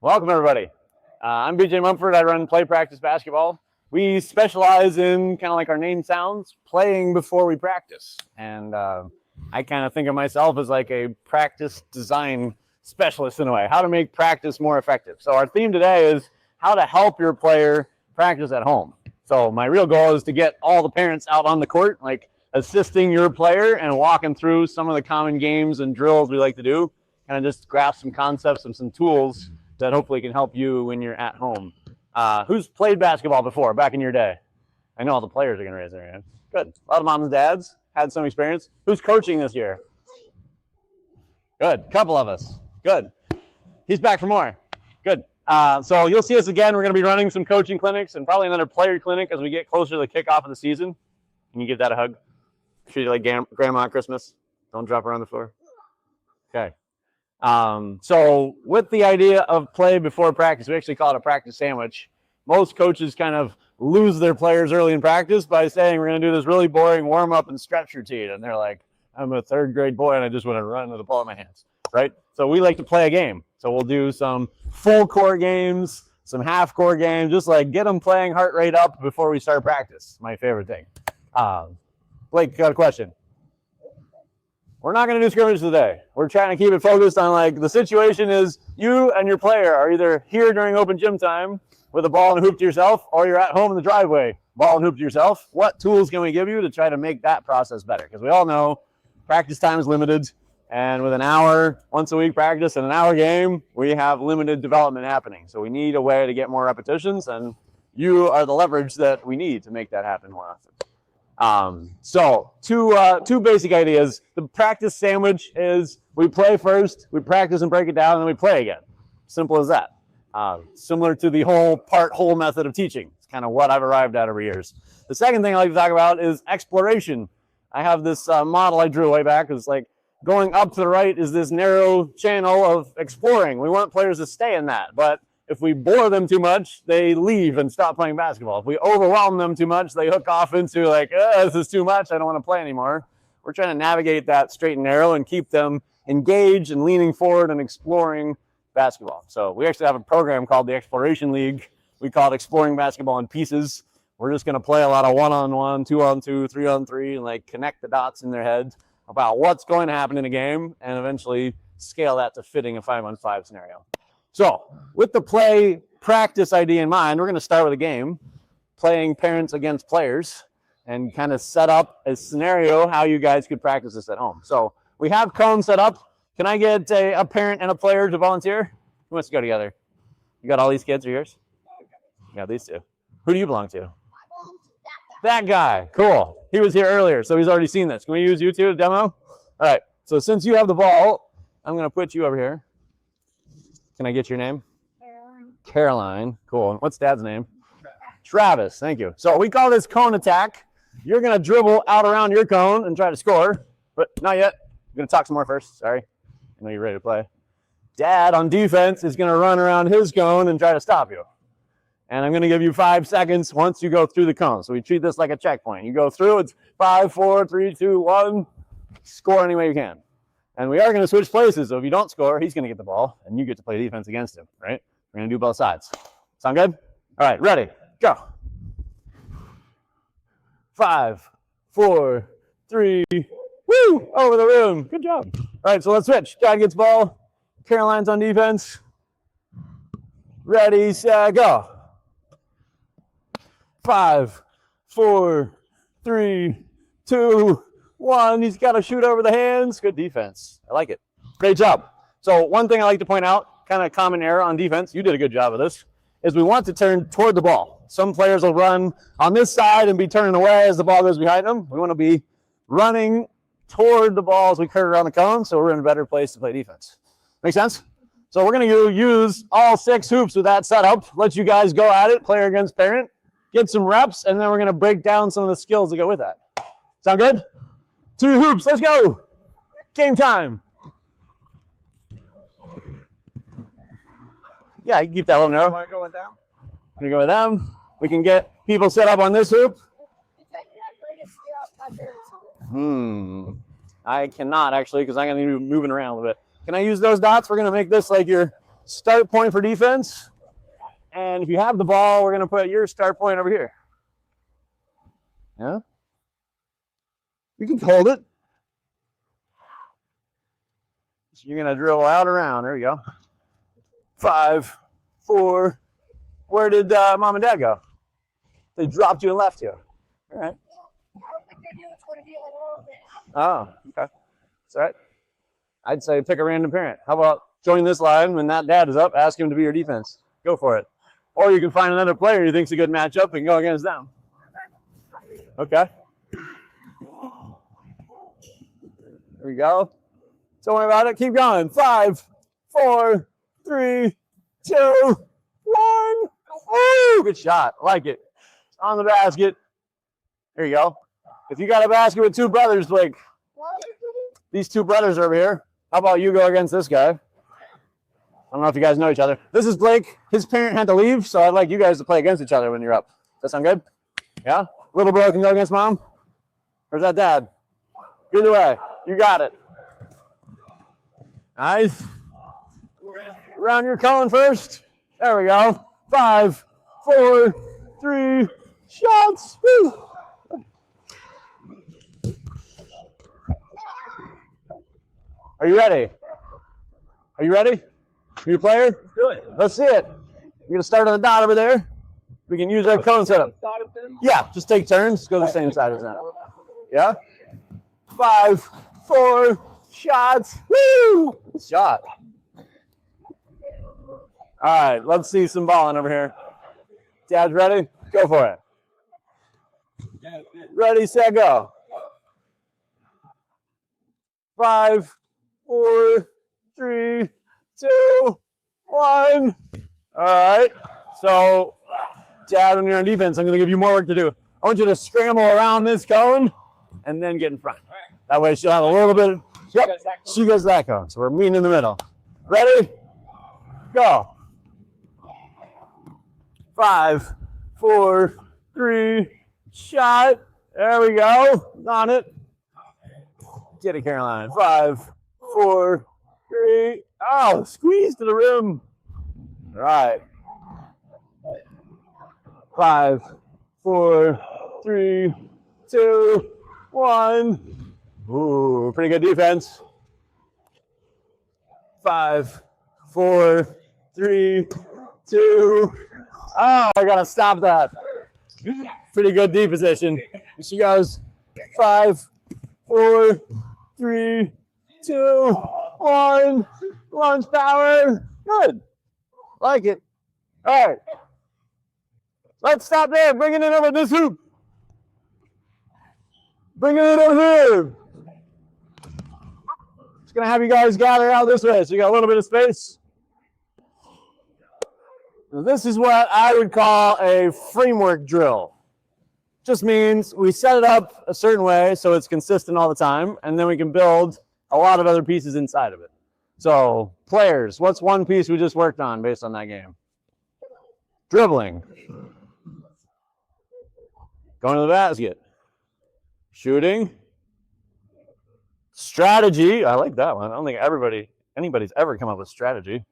Welcome, everybody. I'm BJ Mumford. I run Play Practice Basketball. We specialize in, kind of like our name sounds, playing before we practice. And I kind of think of myself as like a practice design specialist in a way, how to make practice more effective. So our theme today is how to help your player practice at home. So my real goal is to get all the parents out on the court, like assisting your player and walking through some of the common games and drills we like to do, kind of just grasp some concepts and some tools that hopefully can help you when you're at home. Who's played basketball before, back in your day? I know all the players are going to raise their hand. Good. A lot of moms and dads had some experience. Who's coaching this year? Good. Couple of us. Good. He's back for more. Good. So you'll see us again. We're going to be running some coaching clinics and probably another player clinic as we get closer to the kickoff of the season. Can you give that a hug? Treat it like grandma at Christmas. Don't drop her on the floor. Okay. So with the idea of play before practice, we actually call it a practice sandwich. Most coaches kind of lose their players early in practice by saying, we're going to do this really boring warm up and stretch routine. And they're like, I'm a third grade boy and I just want to run with the ball in my hands, right? So we like to play a game. So we'll do some full court games, some half court games, just like get them playing heart rate up before we start practice. My favorite thing. Blake, got a question? We're not going to do scrimmage today. We're trying to keep it focused on, like, the situation is you and your player are either here during open gym time with a ball and a hoop to yourself, or you're at home in the driveway, ball and hoop to yourself. What tools can we give you to try to make that process better? Because we all know practice time is limited, and with an hour once a week practice and an hour game, we have limited development happening. So we need a way to get more repetitions, and you are the leverage that we need to make that happen more often. So two basic ideas. The practice sandwich is we play first, we practice and break it down, and then we play again. Simple as that. Similar to the whole method of teaching. It's kind of what I've arrived at over years. The second thing I like to talk about is exploration. I have this model I drew way back. It's like going up to the right is this narrow channel of exploring. We want players to stay in that, but if we bore them too much, they leave and stop playing basketball. If we overwhelm them too much, they hook off into like, this is too much, I don't want to play anymore. We're trying to navigate that straight and narrow and keep them engaged and leaning forward and exploring basketball. So we actually have a program called the Exploration League. We call it Exploring Basketball in Pieces. We're just going to play a lot of one-on-one, two-on-two, three-on-three, and like connect the dots in their heads about what's going to happen in a game and eventually scale that to fitting a 5-on-5 scenario. So with the play practice idea in mind, we're going to start with a game, playing parents against players, and kind of set up a scenario how you guys could practice this at home. So we have cones set up. Can I get a parent and a player to volunteer? Who wants to go together? You got all these kids are yours? You got these two. Who do you belong to? That guy. Cool. He was here earlier, so he's already seen this. Can we use you two to demo? All right. So since you have the ball, I'm going to put you over here. Can I get your name? Caroline. Caroline. Cool. What's Dad's name? Travis. Thank you. So we call this cone attack. You're going to dribble out around your cone and try to score, but not yet. I'm going to talk some more first. Sorry. I know you're ready to play. Dad on defense is going to run around his cone and try to stop you. And I'm going to give you 5 seconds once you go through the cone. So we treat this like a checkpoint. You go through, it's 5, 4, 3, 2, 1. Score any way you can. And we are going to switch places. So if you don't score, he's going to get the ball, and you get to play defense against him, right? We're going to do both sides. Sound good? All right, ready, go. 5, 4, 3, woo, over the rim. Good job. All right, so let's switch. Dad gets ball. Caroline's on defense. Ready, set, go. 5, 4, 3, 2, 1. He's got to shoot over the hands. Good defense. I like it. Great job. So one thing I like to point out, kind of common error on defense, you did a good job of this, is we want to turn toward the ball. Some players will run on this side and be turning away as the ball goes behind them. We want to be running toward the ball as we curve around the cone, so we're in a better place to play defense. Make sense? So we're going to use all 6 hoops with that setup. Let you guys go at it, player against parent, get some reps, and then we're going to break down some of the skills that go with that. Sound good? 2 hoops, let's go. Game time. Yeah, you can keep that a little narrow. Want to go with them? We're going to go with them. We can get people set up on this hoop. I cannot actually because I'm going to be moving around a little bit. Can I use those dots? We're going to make this like your start point for defense. And if you have the ball, we're going to put your start point over here. Yeah? You can hold it. So you're going to dribble out around. There you go. 5, 4. Where did mom and dad go? They dropped you and left you. All right. Oh, okay. That's all right. I'd say pick a random parent. How about join this line when that dad is up, ask him to be your defense. Go for it. Or you can find another player you think's a good matchup and go against them. Okay. There we go. Don't worry about it. Keep going. 5, 4, 3, 2, 1. Woo! Good shot. I like it. On the basket. There you go. If you got a basket with 2 brothers, Blake, these 2 brothers are over here. How about you go against this guy? I don't know if you guys know each other. This is Blake. His parent had to leave, so I'd like you guys to play against each other when you're up. Does that sound good? Yeah? Little bro can go against mom? Or is that dad? Either way. You got it. Nice. Around your cone first. There we go. 5, 4, 3, shots. Woo. Are you ready? Are you ready? Are you a player? Do it. Let's see it. You're going to start on the dot over there. We can use our cone setup. Yeah, just take turns. Go the same side as that. Yeah? 5, 4, shots. Woo! Shot. All right, let's see some balling over here. Dad's ready? Go for it. Ready, set, go. 5, 4, 3, 2, 1. All right. So, Dad, when you're on defense, I'm going to give you more work to do. I want you to scramble around this cone and then get in front. That way she'll have a little bit of, yep, she goes that cone. So we're meeting in the middle. Ready? Go. 5, 4, 3, shot. There we go. On it. Get it, Caroline. 5, 4, 3. Oh, squeeze to the rim. All right. 5, 4, 3, 2, 1. Ooh, pretty good defense. 5, 4, 3, 2. Oh, I gotta stop that. Pretty good D position. She goes 5, 4, 3, 2, 1. Lunge power. Good. Like it. All right. Let's stop there. Bring it in over this hoop. Bring it in over here. Just going to have you guys gather out this way so you got a little bit of space. Now, this is what I would call a framework drill. Just means we set it up a certain way so it's consistent all the time, and then we can build a lot of other pieces inside of it. So, players, what's one piece we just worked on based on that game? Dribbling. Going to the basket. Shooting. Strategy. I like that one. I don't think anybody's ever come up with strategy.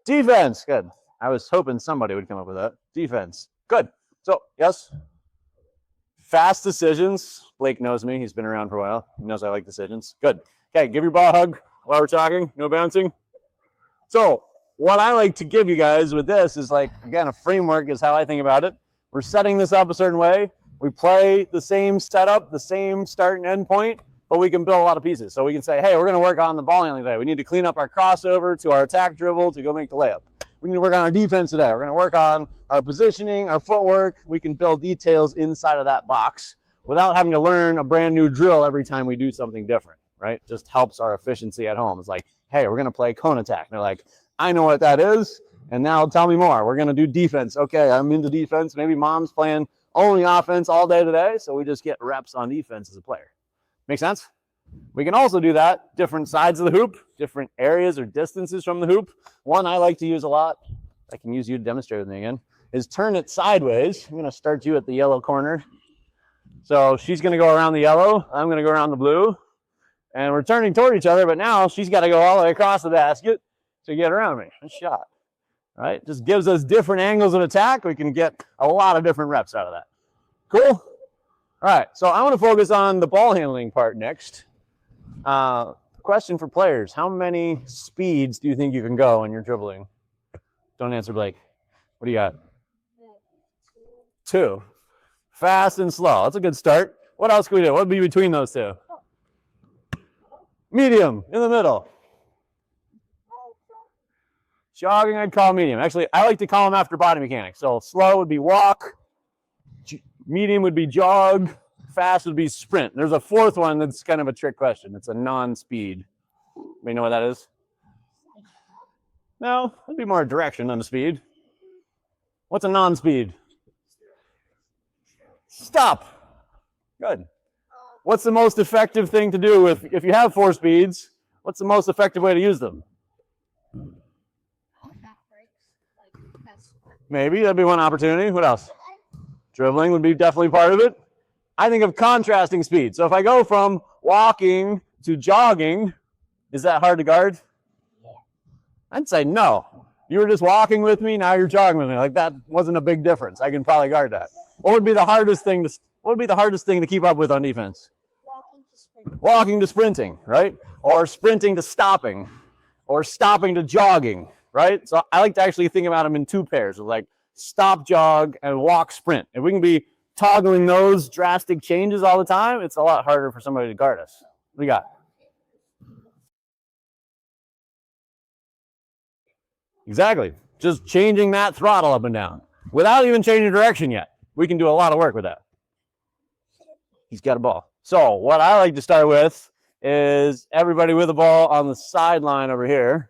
Defense. Good. I was hoping somebody would come up with that. Defense. Good. So, yes. Fast decisions. Blake knows me. He's been around for a while. He knows I like decisions. Good. Okay, give your ball a hug while we're talking. No bouncing. So, what I like to give you guys with this is like, again, a framework is how I think about it. We're setting this up a certain way. We play the same setup, the same start and end point, but we can build a lot of pieces. So we can say, hey, we're going to work on the ball handling today. We need to clean up our crossover to our attack dribble to go make the layup. We need to work on our defense today. We're going to work on our positioning, our footwork. We can build details inside of that box without having to learn a brand new drill every time we do something different, right? Just helps our efficiency at home. It's like, hey, we're going to play cone attack. And they're like, I know what that is. And now tell me more. We're going to do defense. Okay, I'm into defense. Maybe mom's playing only offense all day today, so we just get reps on defense as a player. Make sense? We can also do that, different sides of the hoop, different areas or distances from the hoop. One I like to use a lot, I can use you to demonstrate with me again, is turn it sideways. I'm going to start you at the yellow corner. So she's going to go around the yellow. I'm going to go around the blue. And we're turning toward each other, but now she's got to go all the way across the basket. to get around me. A shot. Right? Just gives us different angles of attack. We can get a lot of different reps out of that. Cool? All right, so I want to focus on the ball handling part next. Question for players. How many speeds do you think you can go when you're dribbling? Don't answer, Blake. What do you got? 2. Fast and slow. That's a good start. What else can we do? What would be between those two? Medium, in the middle. Jogging, I'd call medium. Actually, I like to call them after body mechanics. So slow would be walk, medium would be jog, fast would be sprint. There's a 4th one that's kind of a trick question. It's a non-speed. You know what that is? No, it'd be more direction than a speed. What's a non-speed? Stop. Good. What's the most effective thing to do if you have 4 speeds? What's the most effective way to use them? Maybe that'd be one opportunity. What else? Dribbling would be definitely part of it. I think of contrasting speed. So if I go from walking to jogging, is that hard to guard? Yeah. I'd say no. You were just walking with me, now you're jogging with me. Like that wasn't a big difference. I can probably guard that. What would be the hardest thing to keep up with on defense? Walking to sprinting. Walking to sprinting, right? Or sprinting to stopping, or stopping to jogging. Right? So I like to actually think about them in 2 pairs of like stop, jog, and walk, sprint. If we can be toggling those drastic changes all the time, it's a lot harder for somebody to guard us. What do you got? Exactly. Just changing that throttle up and down without even changing direction yet. We can do a lot of work with that. He's got a ball. So what I like to start with is everybody with a ball on the sideline over here.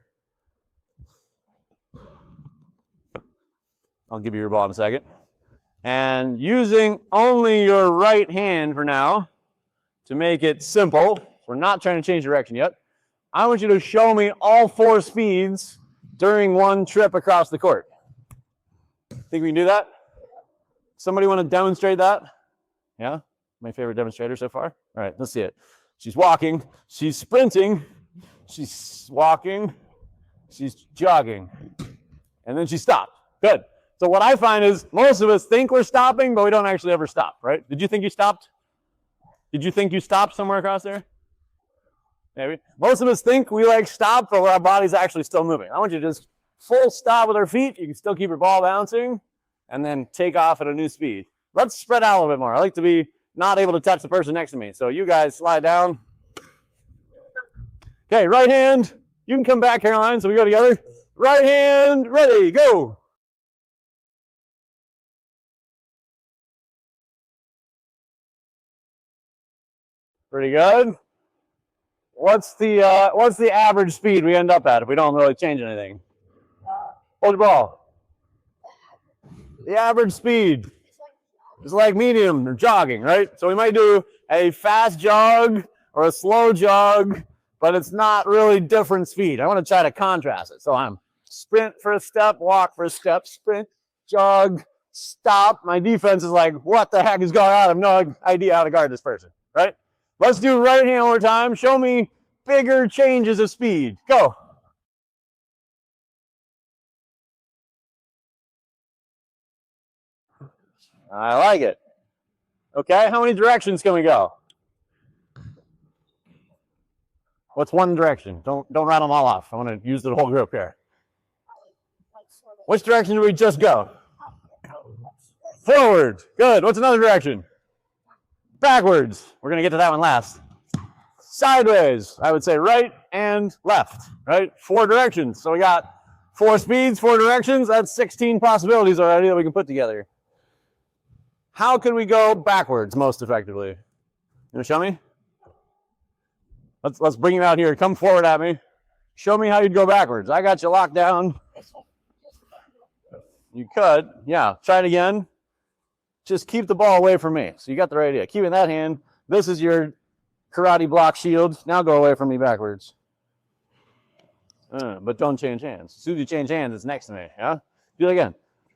I'll give you your ball in a second. And using only your right hand for now to make it simple, we're not trying to change direction yet. I want you to show me all 4 speeds during one trip across the court. Think we can do that? Somebody want to demonstrate that? Yeah? My favorite demonstrator so far? All right, let's see it. She's walking, she's sprinting, she's walking, she's jogging, and then she stopped. Good. So what I find is most of us think we're stopping, but we don't actually ever stop, right? Did you think you stopped? Did you think you stopped somewhere across there? Maybe. Most of us think we like stop, but our body's actually still moving. I want you to just full stop with our feet. You can still keep your ball bouncing and then take off at a new speed. Let's spread out a little bit more. I like to be not able to touch the person next to me. So you guys slide down. Okay, right hand. You can come back, Caroline, so we go together. Right hand, ready, go. Pretty good. What's the average speed we end up at if we don't really change anything? Hold your ball. The average speed is like medium or jogging, right? So we might do a fast jog or a slow jog, but it's not really different speed. I want to try to contrast it. So I'm sprint for a step, walk for a step, sprint, jog, stop. My defense is like, what the heck is going on? I have no idea how to guard this person, right? Let's do right hand one more time. Show me bigger changes of speed. Go. I like it. Okay, how many directions can we go? What's one direction? Don't rattle them all off. I want to use the whole group here. Which direction do we just go? Forward. Good. What's another direction? Backwards. We're going to get to that one last. Sideways. I would say right and left. Right? 4 directions. So we got 4 speeds, 4 directions. That's 16 possibilities already that we can put together. How can we go backwards most effectively? You want to show me? Let's bring you out here. Come forward at me. Show me how you'd go backwards. I got you locked down. You could. Yeah. Try it again. Just keep the ball away from me. So you got the right idea. Keep it in that hand. This is your karate block shield. Now go away from me backwards. But don't change hands. As soon as you change hands, it's next to me. Yeah? Do it again.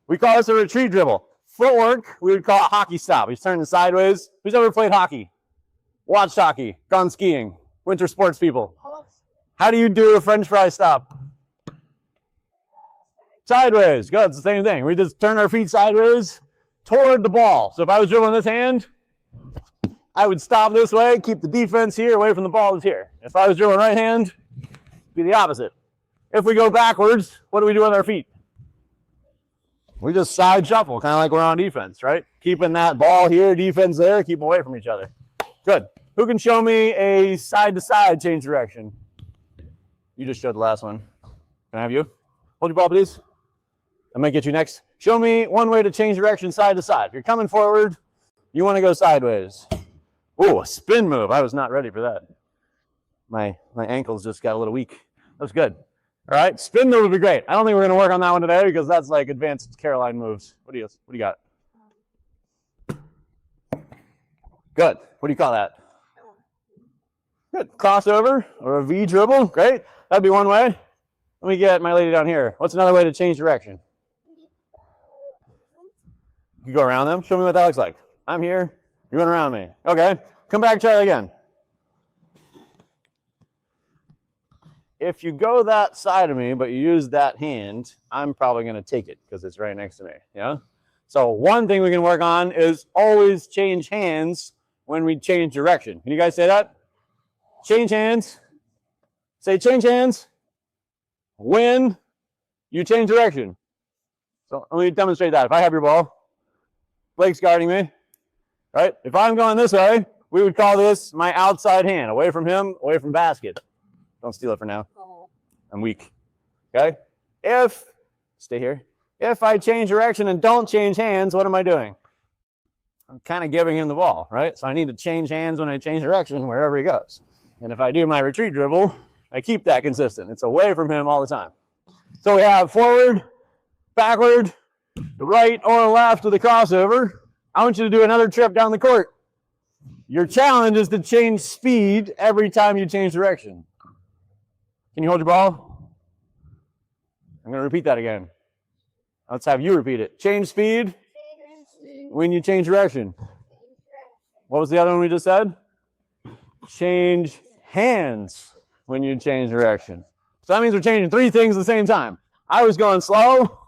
We call this a retreat dribble. Footwork, we would call it hockey stop. He's turning sideways. Who's ever played hockey? Watched hockey. Gone skiing. Winter sports people. How do you do a French fry stop? Sideways. Good. It's the same thing. We just turn our feet sideways toward the ball. So if I was dribbling this hand, I would stop this way, keep the defense here, away from the ball is here. If I was dribbling right hand, it'd be the opposite. If we go backwards, what do we do with our feet? We just side shuffle, kind of like we're on defense, right? Keeping that ball here, defense there, keep them away from each other. Good. Who can show me a side-to-side change direction? You just showed the last one. Can I have you? Hold your ball, please. I might get you next. Show me one way to change direction side to side. If you're coming forward, you want to go sideways. Oh, a spin move. I was not ready for that. My ankles just got a little weak. That was good. All right, spin move would be great. I don't think we're going to work on that one today because that's like advanced Caroline moves. What do you got? Good. What do you call that? Good. Crossover or a V dribble. Great. That'd be one way. Let me get my lady down here. What's another way to change direction? You go around them. Show me what that looks like. I'm here. You're going around me. Okay. Come back, try it again. If you go that side of me, but you use that hand, I'm probably going to take it because it's right next to me. Yeah. So one thing we can work on is always change hands when we change direction. Can you guys say that? Change hands. Say change hands when you change direction. So let me demonstrate that. If I have your ball, Blake's guarding me, right? If I'm going this way, we would call this my outside hand, away from him, away from basket. Don't steal it for now. I'm weak. Okay? Stay here. If I change direction and don't change hands, what am I doing? I'm kind of giving him the ball, right? So I need to change hands when I change direction wherever he goes. And if I do my retreat dribble, I keep that consistent. It's away from him all the time. So we have forward, backward, the right or left with a crossover. I want you to do another trip down the court. Your challenge is to change speed every time you change direction. Can you hold your ball? I'm going to repeat that again. Let's have you repeat it. Change speed when you change direction. What was the other one we just said? Change hands when you change direction. So that means we're changing three things at the same time. I was going slow.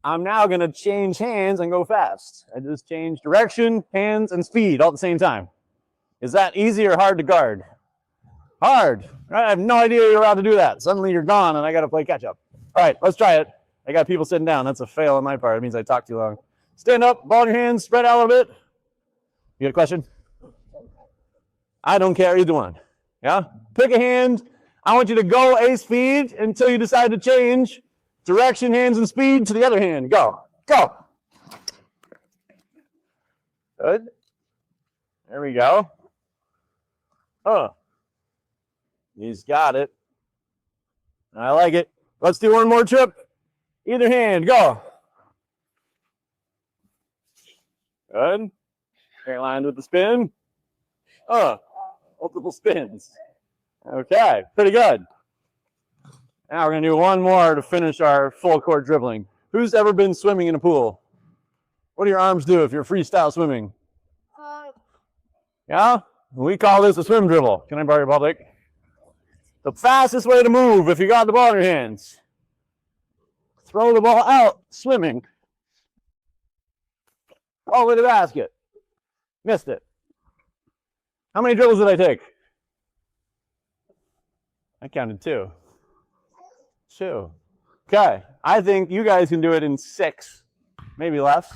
I'm now going to change hands and go fast. I just changed direction, hands, and speed all at the same time. Is that easy or hard to guard? Hard. I have no idea you're allowed to do that. Suddenly you're gone and I got to play catch up. All right, let's try it. I got people sitting down. That's a fail on my part. It means I talk too long. Stand up, ball in your hands, spread out a little bit. You got a question? I don't care either one. Yeah? Pick a hand. I want you to go a speed until you decide to change direction, hands, and speed to the other hand. Go. Go. Good. There we go. Oh. He's got it. I like it. Let's do one more trip. Either hand. Go. Good. Caroline with the spin. Multiple spins. Okay. Pretty good. Now we're going to do one more to finish our full court dribbling. Who's ever been swimming in a pool? What do your arms do if you're freestyle swimming? Yeah? We call this a swim dribble. Can I borrow your ball, Blake? The fastest way to move if you got the ball in your hands. Throw the ball out, swimming. All the way to the basket. Missed it. How many dribbles did I take? I counted 2. 2. Okay. I think you guys can do it in 6, maybe less.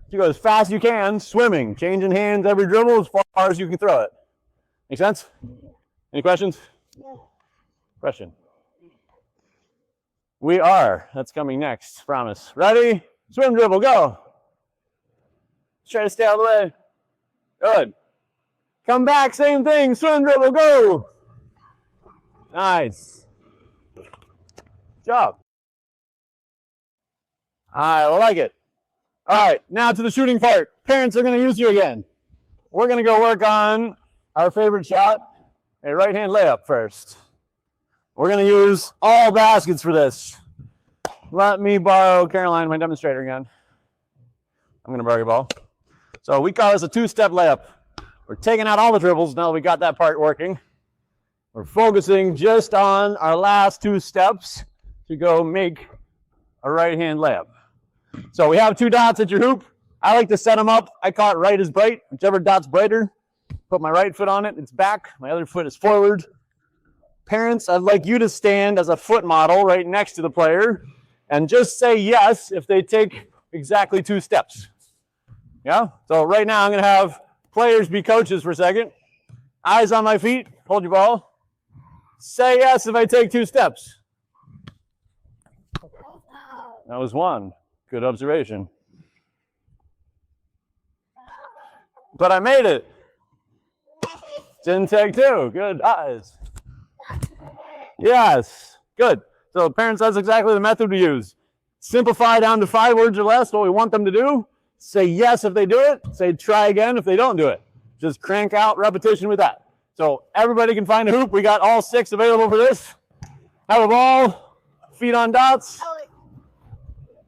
You go as fast as you can, swimming, changing hands every dribble as far as you can throw it. Make sense? Any questions? No. Question. We are. That's coming next. Promise. Ready? Swim dribble. Go. Let's try to stay out of the way. Good. Come back. Same thing. Swim dribble. Go. Nice. Good job. I like it. All right. Now to the shooting part. Parents are going to use you again. We're going to go work on our favorite shot, a right-hand layup first. We're going to use all baskets for this. Let me borrow Caroline, my demonstrator, again. I'm going to borrow your ball. So we call this a 2-step layup. We're taking out all the dribbles now that we got that part working. We're focusing just on our last 2 steps to go make a right hand layup. So we have 2 dots at your hoop. I like to set them up. I call it right is bright. Whichever dot's brighter, put my right foot on it. It's back. My other foot is forward. Parents, I'd like you to stand as a foot model right next to the player and just say yes if they take exactly 2 steps. Yeah? So right now I'm going to have players be coaches for a second. Eyes on my feet. Hold your ball. Say yes if I take 2 steps. That was 1. Good observation. But I made it. Didn't take 2. Good eyes. Yes. Good. So parents, that's exactly the method we use. Simplify down to 5 words or less what we want them to do. Say yes if they do it. Say try again if they don't do it. Just crank out repetition with that. So everybody can find a hoop. We got all 6 available for this. Have a ball. Feet on dots.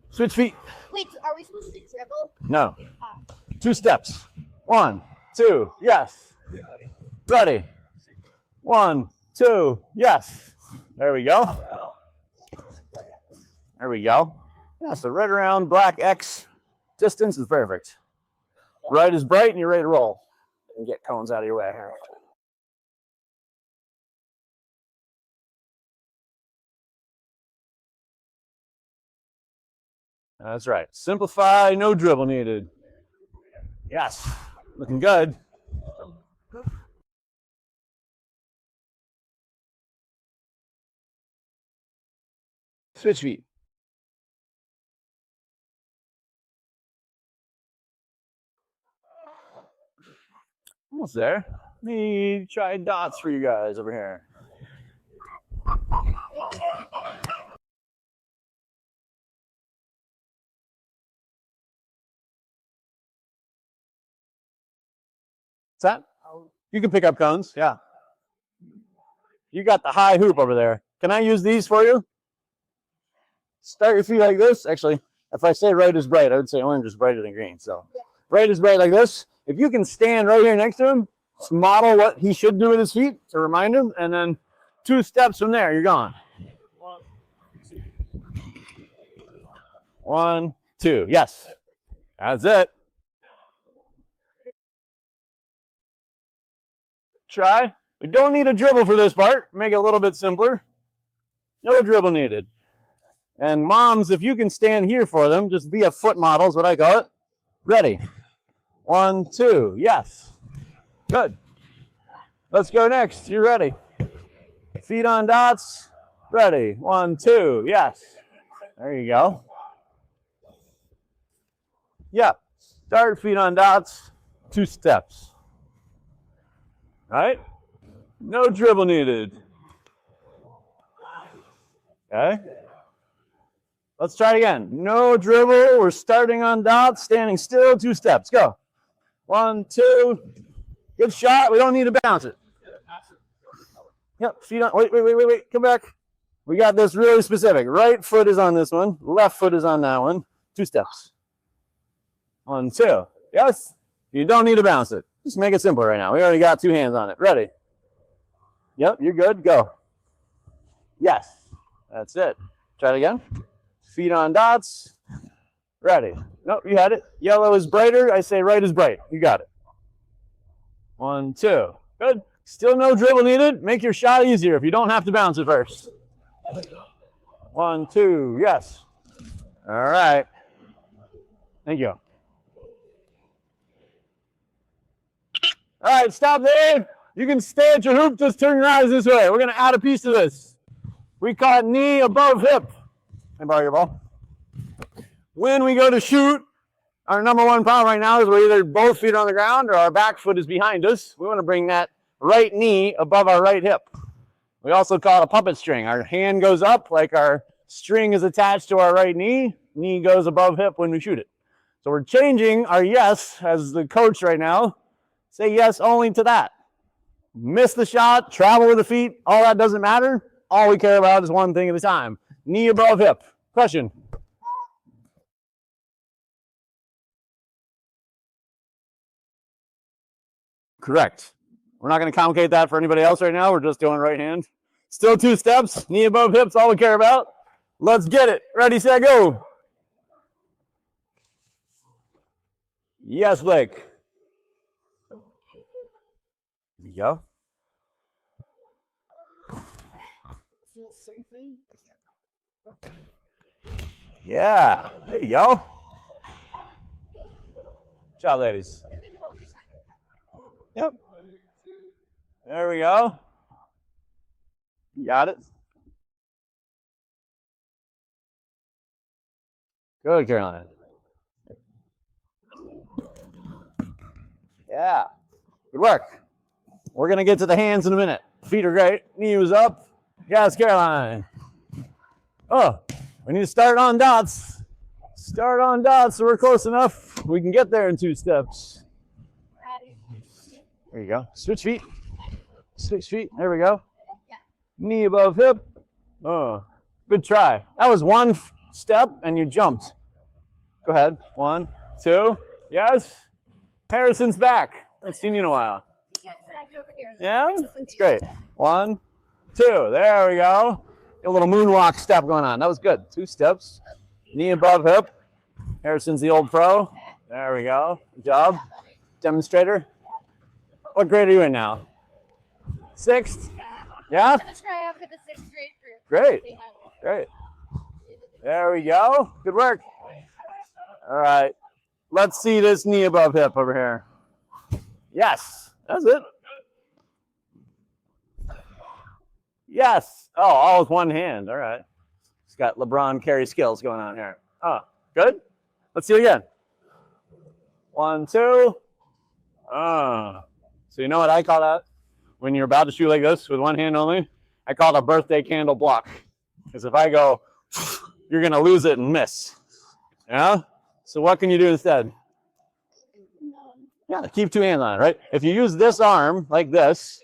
Switch feet. Wait, are we supposed to dribble? No. 2 steps. 1, 2, yes. Ready. 1, 2, yes. There we go. There we go. Yeah, so right around black X distance is perfect. Right is bright and you're ready to roll. And get cones out of your way here. That's right. Simplify, no dribble needed. Yes. Looking good. Switch feet. Almost there. Let me try dots for you guys over here. What's that? You can pick up cones, yeah. You got the high hoop over there. Can I use these for you? Start your feet like this. Actually, if I say right is bright, I would say orange is brighter than green. So right is bright like this. If you can stand right here next to him, model what he should do with his feet to remind him, and then 2 steps from there, you're gone. 1, 2, yes. That's it. Try. We don't need a dribble for this part. Make it a little bit simpler. No dribble needed. And moms, if you can stand here for them, just be a foot model is what I call it. Ready. 1, 2, yes. Good. Let's go next. You ready? Feet on dots. Ready. 1, 2, yes. There you go. Yeah. Start feet on dots. 2 steps. All right? No dribble needed. Okay? Let's try it again. No dribble. We're starting on dots, standing still, 2 steps. Go. 1, 2. Good shot. We don't need to bounce it. Yep. Feet on. Wait. Come back. We got this really specific. Right foot is on this one. Left foot is on that one. 2 steps. 1, 2. Yes. You don't need to bounce it. Just make it simple right now. We already got 2 hands on it. Ready? Yep. You're good. Go. Yes. That's it. Try it again. Feet on dots. Ready. Nope, you had it. Yellow is brighter. I say right is bright. You got it. 1, 2. Good. Still no dribble needed. Make your shot easier if you don't have to bounce it first. 1, 2. Yes. All right. Thank you. All right, stop there. You can stay at your hoop. Just turn your eyes this way. We're going to add a piece to this. We call it knee above hip. Can I borrow your ball? When we go to shoot, our number 1 problem right now is we're either both feet on the ground or our back foot is behind us. We want to bring that right knee above our right hip. We also call it a puppet string. Our hand goes up like our string is attached to our right knee. Knee goes above hip when we shoot it. So we're changing our yes as the coach right now. Say yes only to that. Miss the shot, travel with the feet, all that doesn't matter. All we care about is one thing at a time. Knee above hip. Question? Correct. We're not going to complicate that for anybody else right now. We're just doing right hand. Still 2 steps. Knee above hips, all we care about. Let's get it. Ready, set, go. Yes, Blake. There you go. Yeah, there you go. Good job, ladies. Yep. There we go. You got it. Good, Caroline. Yeah. Good work. We're going to get to the hands in a minute. Feet are great. Knee was up. Yes, Caroline. Oh, we need to start on dots. Start on dots so we're close enough. We can get there in 2 steps. There you go. Switch feet. Switch feet. There we go. Knee above hip. Oh, good try. That was 1 step and you jumped. Go ahead. 1, 2. Yes. Harrison's back. I haven't seen you in a while. Yeah? It's great. 1, 2. There we go. A little moonwalk step going on. That was good. 2 steps. Knee above hip. Harrison's the old pro. There we go. Good job. Demonstrator. What grade are you in now? 6th? Yeah? Let's try out for the 6th grade group. Great. Great. There we go. Good work. All right. Let's see this knee above hip over here. Yes. That's it. Yes. Oh, all with 1 hand. All right. It's got LeBron carry skills going on here. Oh, good. Let's see it again. 1, 2. So you know what I call that? When you're about to shoot like this with 1 hand only? I call it a birthday candle block. Because if I go, you're going to lose it and miss. Yeah? So what can you do instead? Yeah, keep 2 hands on it, right? If you use this arm like this,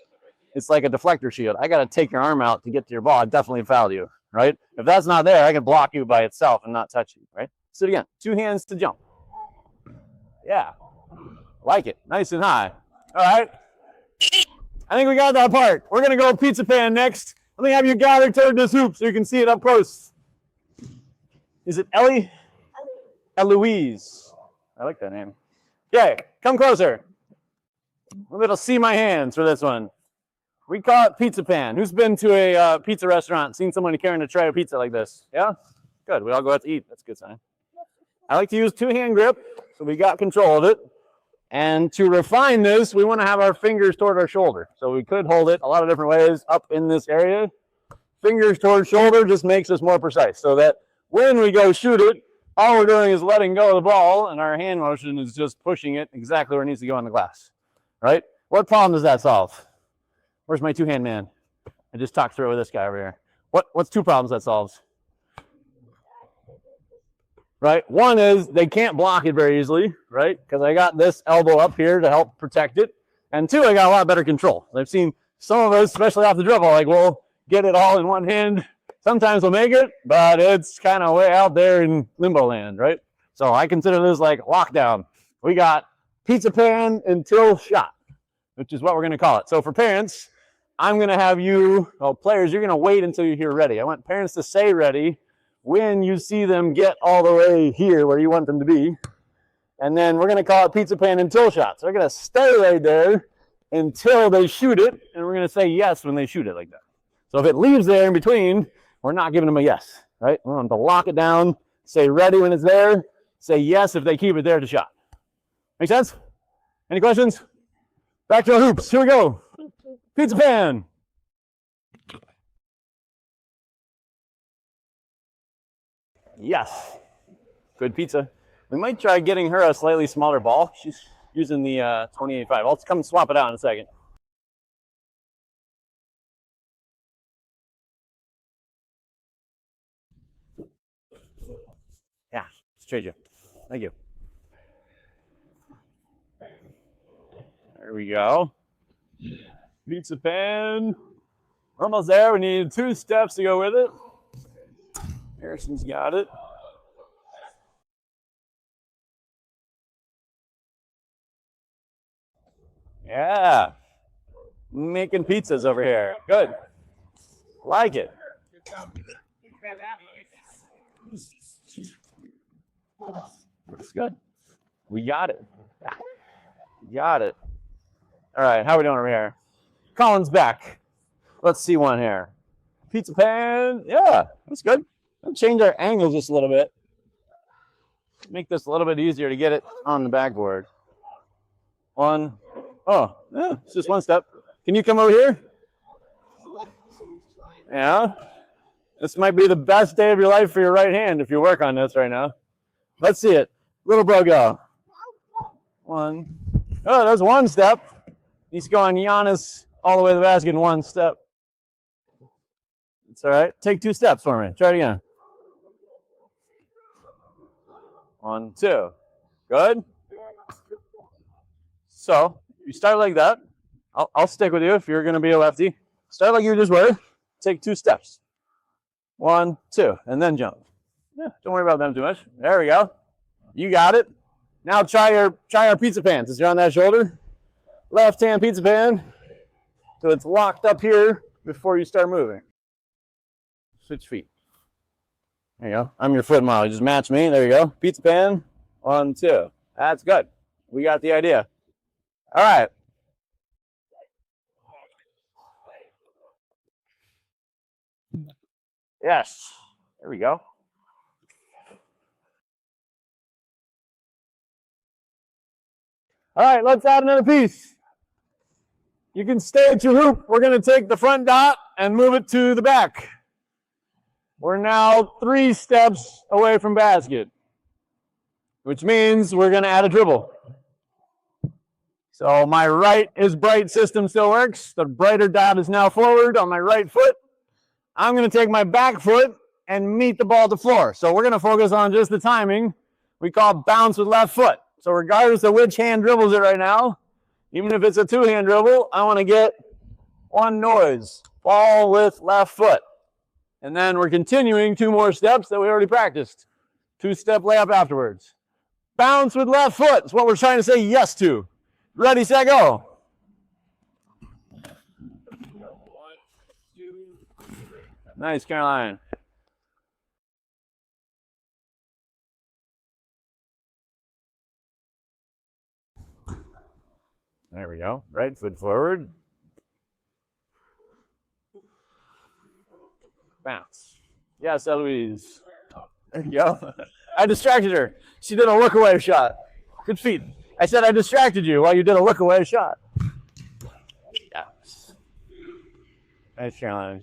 it's like a deflector shield. I got to take your arm out to get to your ball. I definitely fouled you, right? If that's not there, I can block you by itself and not touch you, right? So again, 2 hands to jump. Yeah. Like it. Nice and high. All right. I think we got that part. We're going to go pizza pan next. Let me have you gather toward this hoop so you can see it up close. Is it Ellie? Eloise. I like that name. Okay, come closer. A little see my hands for this one. We call it pizza pan. Who's been to a pizza restaurant, seen somebody carrying a tray of pizza like this? Yeah? Good. We all go out to eat. That's a good sign. I like to use 2-hand grip, so we got control of it. And to refine this, we want to have our fingers toward our shoulder. So we could hold it a lot of different ways up in this area. Fingers toward shoulder just makes us more precise so that when we go shoot it, all we're doing is letting go of the ball, and our hand motion is just pushing it exactly where it needs to go on the glass. Right? What problem does that solve? Where's my 2-hand man? I just talked through it with this guy over here. What's 2 problems that solves? Right? 1 is they can't block it very easily, right? Because I got this elbow up here to help protect it. And 2, I got a lot better control. I've seen some of us, especially off the dribble, like we'll get it all in 1 hand. Sometimes we'll make it, but it's kind of way out there in limbo land, right? So I consider this like lockdown. We got pizza pan until shot, which is what we're going to call it. So for parents, I'm going to have you, well, players, you're going to wait until you hear ready. I want parents to say ready when you see them get all the way here where you want them to be. And then we're going to call it pizza pan until shot. So they're going to stay right there until they shoot it, and we're going to say yes when they shoot it like that. So if it leaves there in between, we're not giving them a yes, right? We want them to lock it down, say ready when it's there, say yes if they keep it there to shot. Make sense? Any questions? Back to the hoops. Here we go. Pizza pan. Yes. Good pizza. We might try getting her a slightly smaller ball. She's using the 28.5. I'll come swap it out in a second. Yeah, let's trade you. Thank you. There we go. Pizza pan. We're almost there. We need 2 steps to go with it. Harrison's got it. Yeah. Making pizzas over here. Good. Like it. Looks good. We got it. Got it. All right, how are we doing over here? Colin's back. Let's see one here. Pizza pan. Yeah, that's good. Let's change our angle just a little bit. Make this a little bit easier to get it on the backboard. One. Oh, yeah, it's just one step. Can you come over here? Yeah. This might be the best day of your life for your right hand if you work on this right now. Let's see it. Little bro go. One. Oh, that's one step. He's going Giannis all the way to the basket in one step. It's all right. Take 2 steps for me. Try it again. 1, 2. Good. So you start like that. I'll stick with you if you're going to be a lefty. Start like you just were. Take 2 steps. 1, 2, and then jump. Yeah, don't worry about them too much. There we go. You got it. Now try our pizza pan. Since you're on that shoulder, left hand pizza pan. So it's locked up here before you start moving. Switch feet. There you go. I'm your foot model. Just match me. There you go. Pizza pan. 1, 2. That's good. We got the idea. All right. Yes. There we go. All right, let's add another piece. You can stay at your hoop. We're going to take the front dot and move it to the back. We're now 3 steps away from basket, which means we're going to add a dribble. So my right is bright system still works. The brighter dot is now forward on my right foot. I'm going to take my back foot and meet the ball at the floor. So we're going to focus on just the timing. We call bounce with left foot. So regardless of which hand dribbles it right now, even if it's a 2-hand dribble, I want to get one noise. Ball with left foot. And then we're continuing 2 more steps that we already practiced. 2-step layup afterwards. Bounce with left foot is what we're trying to say yes to. Ready, set, go. 1, 2. Nice, Caroline. There we go. Right foot forward. Bounce. Yes, Eloise. There you go. I distracted her. She did a look-away shot. Good feet. I said I distracted you while you did a look-away shot. Yes. Nice, Caroline.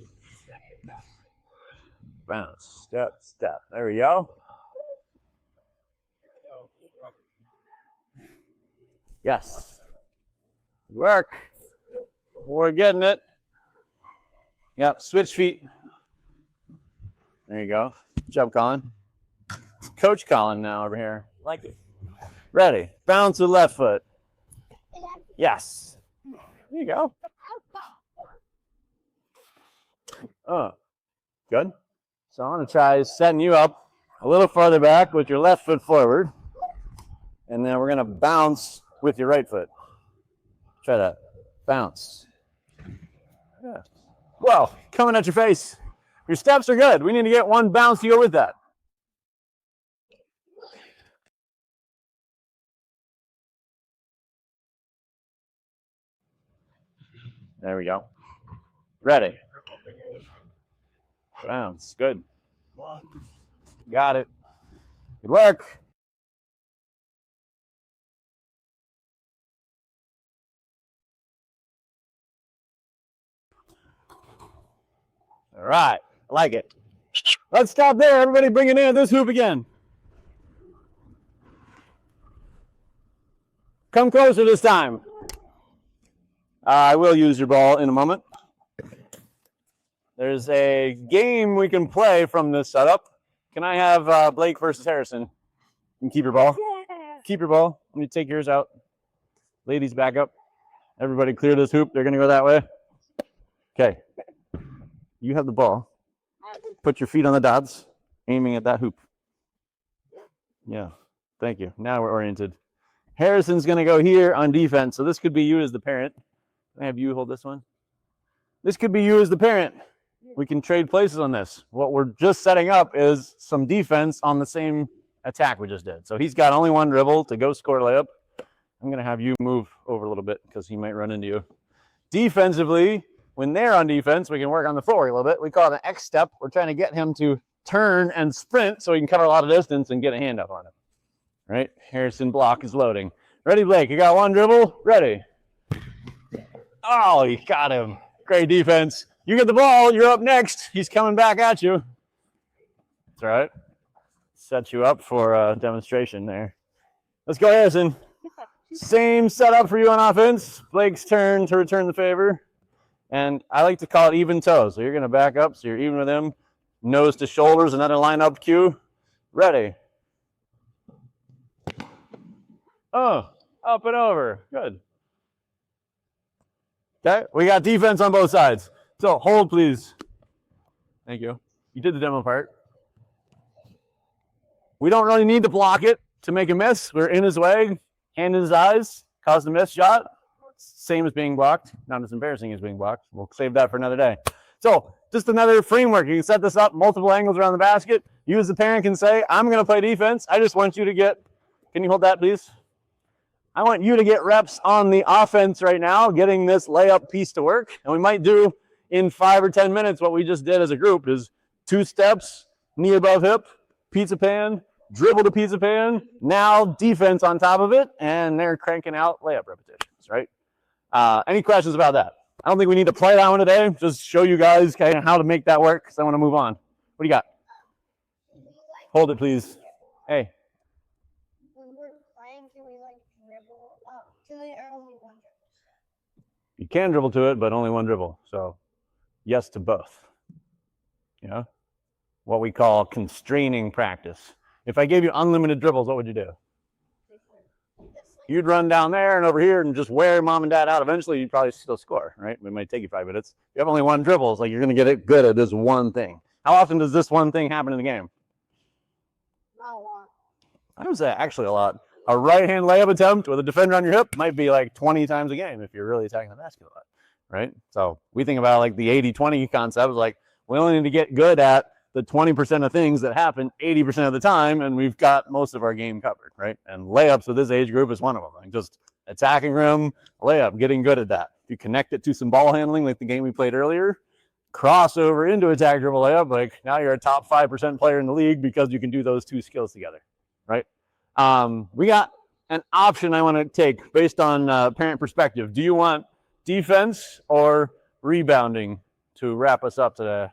Bounce. Step, step. There we go. Yes. Good work. We're getting it. Yep, switch feet. There you go. Good job, Colin. Coach Colin now over here. Like it. Ready. Bounce with left foot. Yes. There you go. Oh, good. So I'm going to try setting you up a little farther back with your left foot forward. And then we're going to bounce with your right foot. Try that. Bounce. Yeah. Whoa, coming at your face. Your steps are good. We need to get one bounce to go with that. There we go. Ready. Bounce. Good. Got it. Good work. All right. I like it. Let's stop there. Everybody bring it in this hoop again. Come closer this time. I will use your ball in a moment. There's a game we can play from this setup. Can I have Blake versus Harrison? You can keep your ball. Yeah. Keep your ball. Let me take yours out. Ladies, back up. Everybody clear this hoop. They're going to go that way. Okay. You have the ball. Put your feet on the dots, aiming at that hoop. Yeah. Thank you. Now we're oriented. Harrison's going to go here on defense. So this could be you as the parent. Can I have you hold this one? This could be you as the parent. we can trade places on this. What we're just setting up is some defense on the same attack we just did. So he's got only one dribble to go score a layup. I'm going to have you move over a little bit because he might run into you. Defensively, when they're on defense, we can work on the footwork a little bit. We call it an X step. We're trying to get him to turn and sprint so he can cover a lot of distance and get a hand up on him. Right? Harrison block is loading. Ready, Blake? You got one dribble? Ready. Oh, you got him. Great defense. You get the ball. You're up next. He's coming back at you. That's all right. Set you up for a demonstration there. Let's go, Harrison. Same setup for you on offense. Blake's turn to return the favor. And I like to call it even toes. So you're going to back up so you're even with him. Nose to shoulders, another line-up cue. Ready. Oh, up and over. Good. Okay, we got defense on both sides. So hold, please. Thank you. You did the demo part. We don't really need to block it to make a miss. We're in his way, hand in his eyes, caused a miss shot. Same as being blocked. Not as embarrassing as being blocked. We'll save that for another day. So just another framework. You can set this up multiple angles around the basket. You as the parent can say, I'm going to play defense. I just want you to get, can you hold that, please? I want you to get reps on the offense right now, getting this layup piece to work. And we might do in 5 or 10 minutes what we just did as a group is 2 steps, knee above hip, pizza pan, dribble to pizza pan, now defense on top of it, and they're cranking out layup repetitions, right? Any questions about that? I don't think we need to play that one today. Just show you guys kind of how to make that work because I want to move on. What do you got? Hold it, please. Hey. When we're playing, can we like dribble up to the or only one dribble? You can dribble to it, but only one dribble. So yes to both. You know? What we call constraining practice. If I gave you unlimited dribbles, what would you do? You'd run down there and over here and just wear mom and dad out. Eventually, you'd probably still score, right? It might take you 5 minutes. If you have only one dribble, it's like you're going to get it good at this one thing. How often does this one thing happen in the game? Not a lot. I would say actually a lot. A right-hand layup attempt with a defender on your hip might be like 20 times a game if you're really attacking the basket a lot, right? So we think about like the 80-20 concept. Is like we only need to get good at the 20% of things that happen 80% of the time, and we've got most of our game covered, right? And layups with this age group is one of them. Like just attacking rim, layup, getting good at that. If you connect it to some ball handling, like the game we played earlier, crossover into attack dribble layup, like now you're a top 5% player in the league because you can do those 2 skills together, right? We got an option I want to take based on parent perspective. Do you want defense or rebounding to wrap us up today?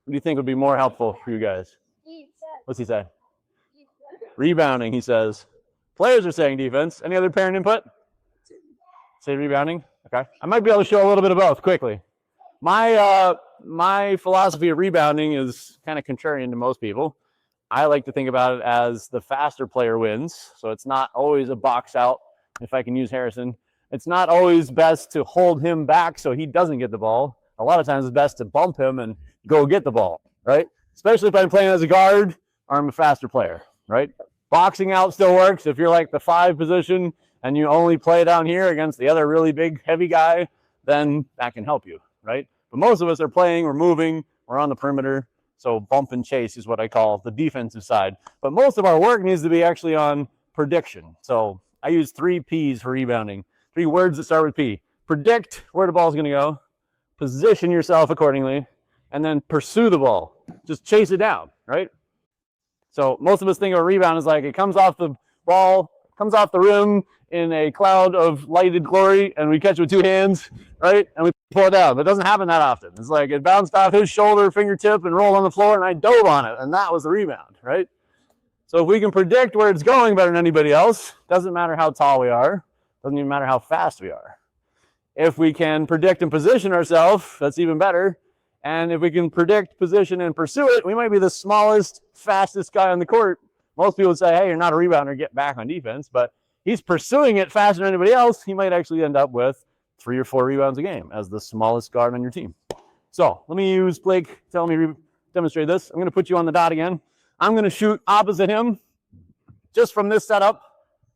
What do you think would be more helpful for you guys? What's he say? Rebounding, he says. Players are saying defense. Any other parent input? Say rebounding? Okay. I might be able to show a little bit of both quickly. My philosophy of rebounding is kind of contrarian to most people. I like to think about it as the faster player wins. So it's not always a box out, if I can use Harrison. It's not always best to hold him back so he doesn't get the ball. A lot of times it's best to bump him and go get the ball, right? Especially if I'm playing as a guard or I'm a faster player, right? Boxing out still works. If you're like the 5 position and you only play down here against the other really big, heavy guy, then that can help you, right? But most of us are playing, we're moving, we're on the perimeter. So bump and chase is what I call the defensive side. But most of our work needs to be actually on prediction. So I use 3 P's for rebounding. 3 words that start with P. Predict where the ball's going to go. Position yourself accordingly. And then pursue the ball. Just chase it down, right? So most of us think of a rebound as like it comes off the ball, comes off the rim in a cloud of lighted glory, and we catch it with 2 hands, right? And we pull it down. But it doesn't happen that often. It's like it bounced off his shoulder, fingertip, and rolled on the floor, and I dove on it, and that was the rebound, right? So if we can predict where it's going better than anybody else, doesn't matter how tall we are, doesn't even matter how fast we are. If we can predict and position ourselves, that's even better. And if we can predict, position, and pursue it, we might be the smallest, fastest guy on the court. Most people would say, hey, you're not a rebounder, get back on defense. But he's pursuing it faster than anybody else. He might actually end up with 3 or 4 rebounds a game as the smallest guard on your team. So let me use Blake telling me to demonstrate this. I'm going to put you on the dot again. I'm going to shoot opposite him. Just from this setup,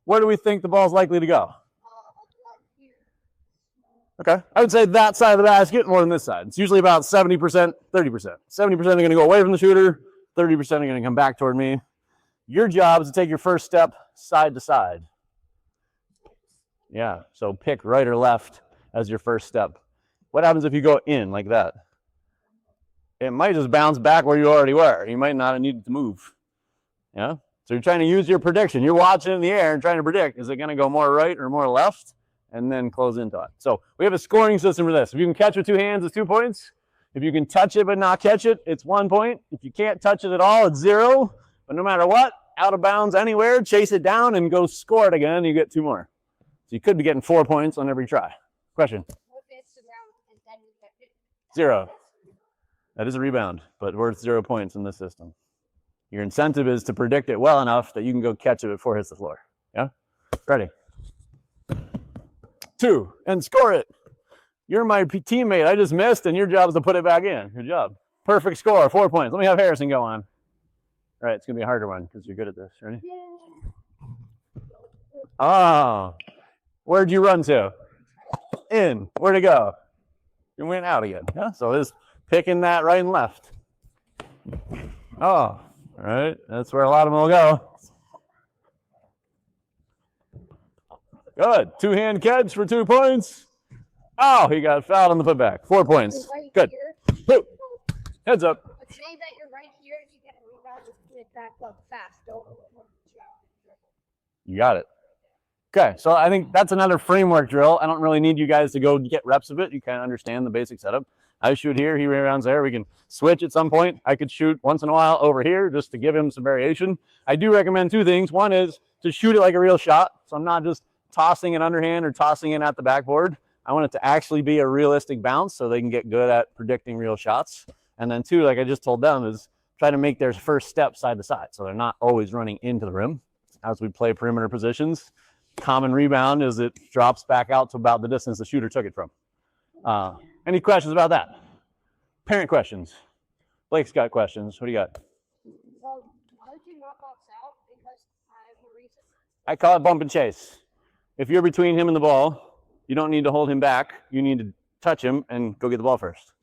where do we think the ball's likely to go? Okay. I would say that side of the basket more than this side. It's usually about 70%, 30%. 70% are going to go away from the shooter, 30% are going to come back toward me. Your job is to take your first step side to side. Yeah, so pick right or left as your first step. What happens if you go in like that? It might just bounce back where you already were. You might not have needed to move. Yeah? So you're trying to use your prediction. You're watching in the air and trying to predict, is it going to go more right or more left? And then close into it. So we have a scoring system for this. If you can catch with two hands, it's 2 points. If you can touch it but not catch it, it's 1 point. If you can't touch it at all, it's 0. But no matter what, out of bounds anywhere, chase it down and go score it again, you get 2 more. So you could be getting 4 points on every try. Question? 0. That is a rebound, but worth 0 points in this system. Your incentive is to predict it well enough that you can go catch it before it hits the floor. Yeah? Ready? 2, and score it. You're my teammate. I just missed, and your job is to put it back in. Good job. Perfect score, 4 points. Let me have Harrison go on. All right, it's going to be a harder one because you're good at this. Ready? Oh, where'd you run to? In. Where'd it go? You went out again. Yeah, so it's picking that right and left. Oh, all right. That's where a lot of them will go. Good. 2-hand catch for 2 points. Oh, he got fouled on the putback. 4 points. Good. Boop. Heads up. Say that you're right here. If you get a rebound, just get back up fast. You got it. Okay, so I think that's another framework drill. I don't really need you guys to go get reps of it. You kind of understand the basic setup. I shoot here, he rebounds there. We can switch at some point. I could shoot once in a while over here just to give him some variation. I do recommend 2 things. One is to shoot it like a real shot. So I'm not just tossing it underhand or tossing it at the backboard. I want it to actually be a realistic bounce so they can get good at predicting real shots. And then 2, like I just told them, is try to make their first step side to side. So they're not always running into the rim as we play perimeter positions. Common rebound is it drops back out to about the distance the shooter took it from. Any questions about that? Parent questions. Blake's got questions. What do you got? Well, how did you knock off out? Because I have a reason. I call it bump and chase. If you're between him and the ball, you don't need to hold him back. You need to touch him and go get the ball first.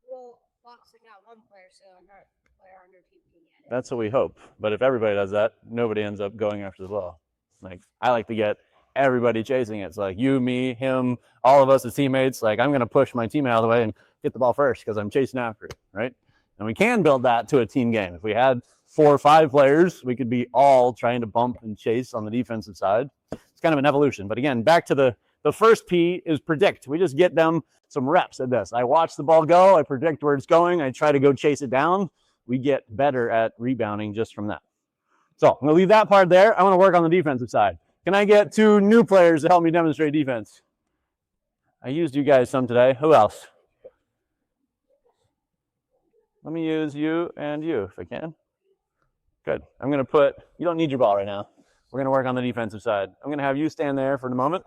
Well, boxing out one player, so another player on your team can get it. That's what we hope. But if everybody does that, nobody ends up going after the ball. Like, I like to get everybody chasing it. It's like you, me, him, all of us as teammates. Like, I'm going to push my team out of the way and get the ball first because I'm chasing after it, right? And we can build that to a team game. If we had 4 or 5 players, we could be all trying to bump and chase on the defensive side. It's kind of an evolution. But again, back to the first P is predict. We just get them some reps at this. I watch the ball go. I predict where it's going. I try to go chase it down. We get better at rebounding just from that. So I'm going to leave that part there. I want to work on the defensive side. Can I get 2 new players to help me demonstrate defense? I used you guys some today. Who else? Let me use you and you if I can. Good. I'm going to put, you don't need your ball right now. We're going to work on the defensive side. I'm going to have you stand there for the moment.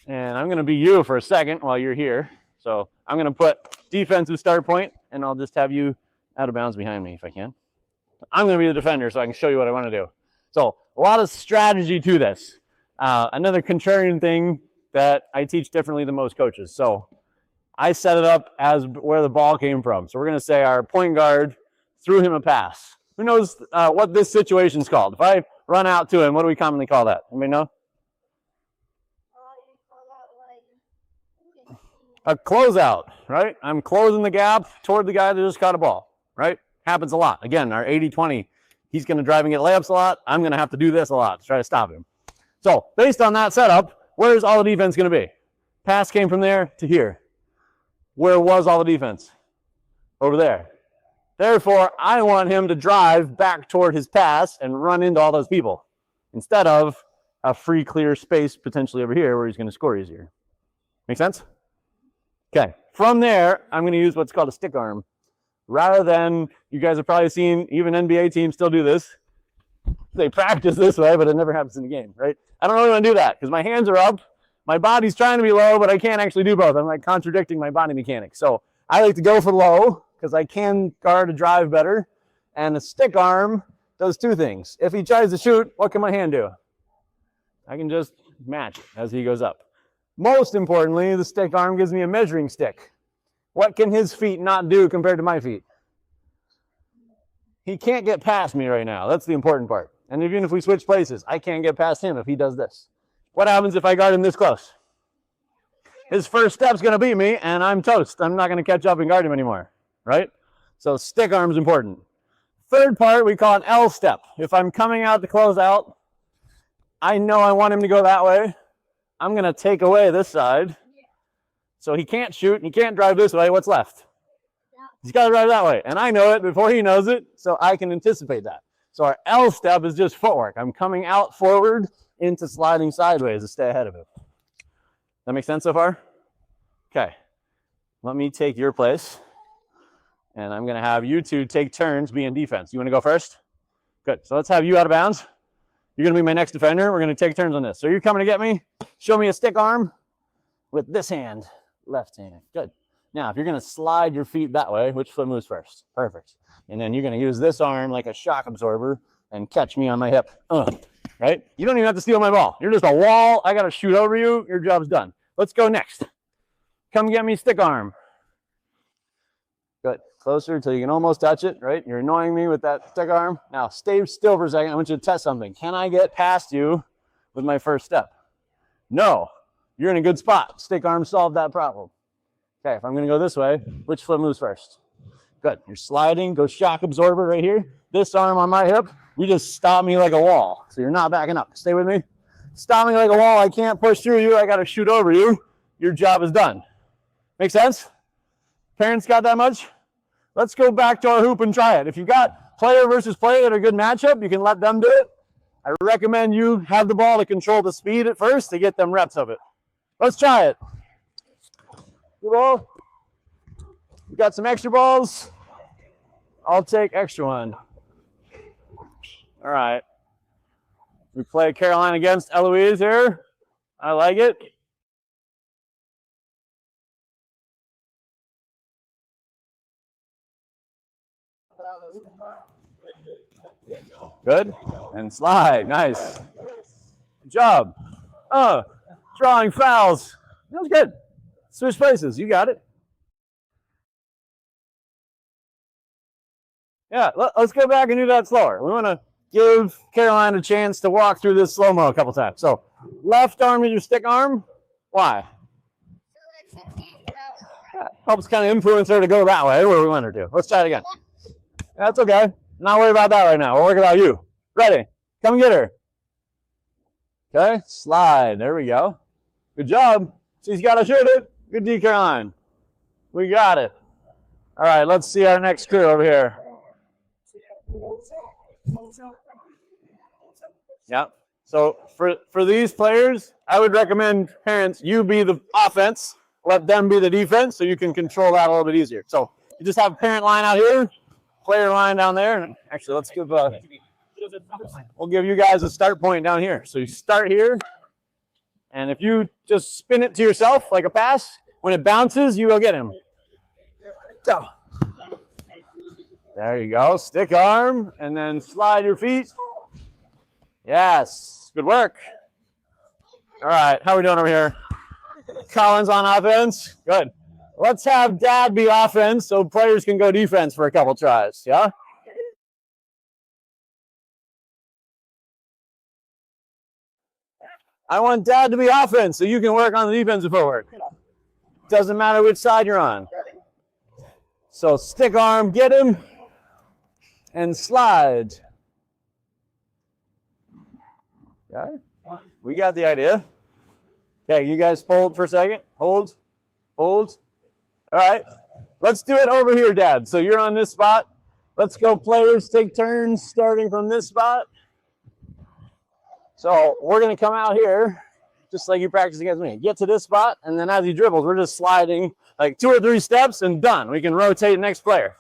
And I'm going to be you for a second while you're here. So I'm going to put defensive start point, and I'll just have you out of bounds behind me if I can. I'm going to be the defender so I can show you what I want to do. So a lot of strategy to this. Another contrarian thing that I teach differently than most coaches. So I set it up as where the ball came from. So we're going to say our point guard threw him a pass. Who knows what this situation is called? If I run out to him, what do we commonly call that? Anybody know? A closeout, right? I'm closing the gap toward the guy that just caught a ball, right? Happens a lot. Again, our 80-20, he's going to drive and get layups a lot. I'm going to have to do this a lot to try to stop him. So based on that setup, where's all the defense going to be? Pass came from there to here. Where was all the defense? Over there. Therefore, I want him to drive back toward his pass and run into all those people instead of a free, clear space potentially over here where he's going to score easier. Make sense? Okay. From there, I'm going to use what's called a stick arm. Rather than, you guys have probably seen, even NBA teams still do this. They practice this way, but it never happens in the game, right? I don't really want to do that because my hands are up. My body's trying to be low, but I can't actually do both. I'm like contradicting my body mechanics. So I like to go for low because I can guard a drive better. And a stick arm does 2 things. If he tries to shoot, what can my hand do? I can just match it as he goes up. Most importantly, the stick arm gives me a measuring stick. What can his feet not do compared to my feet? He can't get past me right now. That's the important part. And even if we switch places, I can't get past him if he does this. What happens if I guard him this close? His first step's going to beat me, and I'm toast. I'm not going to catch up and guard him anymore, right? So stick arm's important. Third part, we call an L step. If I'm coming out to close out, I know I want him to go that way. I'm going to take away this side. So he can't shoot, he can't drive this way. What's left? He's got to drive that way. And I know it before he knows it, so I can anticipate that. So our L step is just footwork. I'm coming out forward into sliding sideways to stay ahead of him. That make sense so far? Okay. Let me take your place. And I'm going to have you two take turns being defense. You want to go first? Good. So let's have you out of bounds. You're going to be my next defender. We're going to take turns on this. So you're coming to get me. Show me a stick arm with this hand. Left hand. Good. Now, if you're going to slide your feet that way, which foot moves first? Perfect. And then you're going to use this arm like a shock absorber and catch me on my hip. Right? You don't even have to steal my ball. You're just a wall. I got to shoot over you. Your job's done. Let's go next. Come get me stick arm. Good. Closer until you can almost touch it, right? You're annoying me with that stick arm. Now, stay still for a second. I want you to test something. Can I get past you with my first step? No. You're in a good spot. Stick arm solved that problem. Okay, if I'm going to go this way, which foot moves first? Good. You're sliding. Go shock absorber right here. This arm on my hip. You just stop me like a wall. So you're not backing up. Stay with me. Stop me like a wall. I can't push through you. I got to shoot over you. Your job is done. Make sense? Parents got that much? Let's go back to our hoop and try it. If you've got player versus player that are a good matchup, you can let them do it. I recommend you have the ball to control the speed at first to get them reps of it. Let's try it. Good ball. We got some extra balls. I'll take extra one. All right. We play Caroline against Eloise here. I like it. Good. And slide. Nice. Good job. Drawing fouls. That was good. Switch places. You got it. Yeah, let's go back and do that slower. We want to give Caroline a chance to walk through this slow-mo a couple times. So, left arm is your stick arm. Why? Yeah, helps kind of influence her to go that way where we want her to. Let's try it again. That's okay. Not worry about that right now. We'll work about you. Ready? Come get her. Okay, slide. There we go. Good job. She's got to shoot it. Good D, Caroline. We got it. All right, let's see our next crew over here. Yeah. So for these players, I would recommend parents, you be the offense, let them be the defense so you can control that a little bit easier. So you just have a parent line out here, player line down there. And actually, let's give we'll give you guys a start point down here. So you start here, and if you just spin it to yourself like a pass, when it bounces, you will get him. Go. There you go. Stick arm, and then slide your feet. Yes. Good work. All right. How are we doing over here? Collins on offense. Good. Let's have Dad be offense so players can go defense for a couple tries. Yeah? I want Dad to be offense so you can work on the defensive footwork. Doesn't matter which side you're on. So stick arm, get him, and slide. Okay, we got the idea. Okay, you guys hold for a second. Hold. All right, let's do it over here, Dad. So you're on this spot. Let's go, players. Take turns starting from this spot. So we're going to come out here, just like you practice against me. Get to this spot, and then as he dribbles, we're just sliding like 2 or 3 steps and done. We can rotate next player.